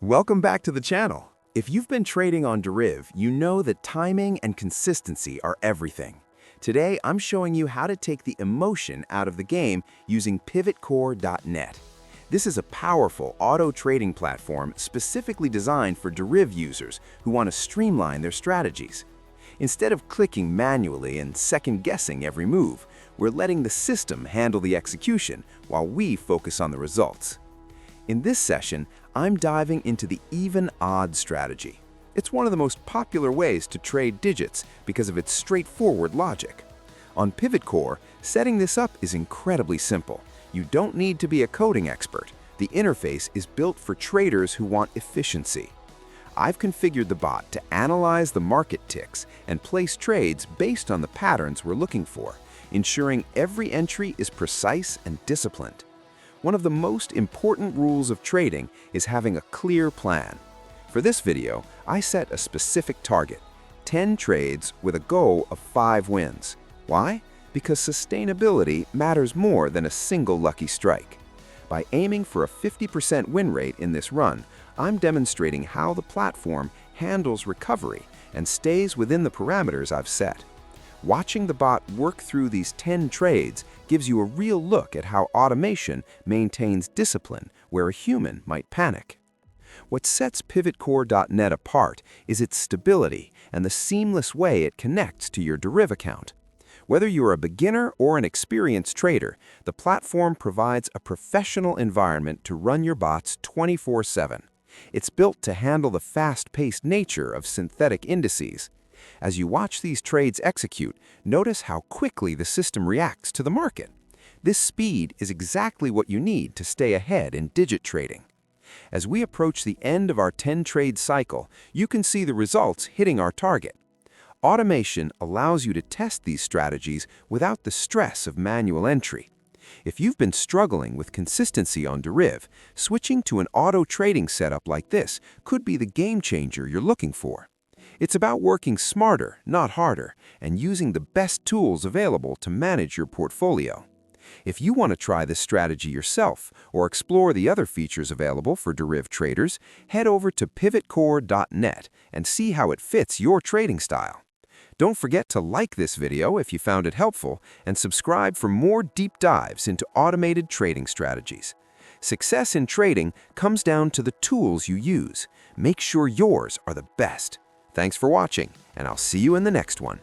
Welcome back to the channel. If you've been trading on Deriv, you know that timing and consistency are everything. Today, I'm showing you how to take the emotion out of the game using PivotCore.net. This is a powerful auto trading platform specifically designed for Deriv users who want to streamline their strategies. Instead of clicking manually and second-guessing every move, we're letting the system handle the execution while we focus on the results. In this session, I'm diving into the even-odd strategy. It's one of the most popular ways to trade digits because of its straightforward logic. On PivotCore, setting this up is incredibly simple. You don't need to be a coding expert. The interface is built for traders who want efficiency. I've configured the bot to analyze the market ticks and place trades based on the patterns we're looking for, ensuring every entry is precise and disciplined. One of the most important rules of trading is having a clear plan. For this video, I set a specific target, 10 trades with a goal of 5 wins. Why? Because sustainability matters more than a single lucky strike. By aiming for a 50% win rate in this run, I'm demonstrating how the platform handles recovery and stays within the parameters I've set. Watching the bot work through these 10 trades gives you a real look at how automation maintains discipline where a human might panic. What sets PivotCore.net apart is its stability and the seamless way it connects to your Deriv account. Whether you're a beginner or an experienced trader, the platform provides a professional environment to run your bots 24/7. It's built to handle the fast-paced nature of synthetic indices. As you watch these trades execute, notice how quickly the system reacts to the market. This speed is exactly what you need to stay ahead in digit trading. As we approach the end of our 10-trade cycle, you can see the results hitting our target. Automation allows you to test these strategies without the stress of manual entry. If you've been struggling with consistency on Deriv, switching to an auto trading setup like this could be the game changer you're looking for. It's about working smarter, not harder, and using the best tools available to manage your portfolio. If you want to try this strategy yourself or explore the other features available for Deriv traders, head over to PivotCore.net and see how it fits your trading style. Don't forget to like this video if you found it helpful and subscribe for more deep dives into automated trading strategies. Success in trading comes down to the tools you use. Make sure yours are the best. Thanks for watching, and I'll see you in the next one.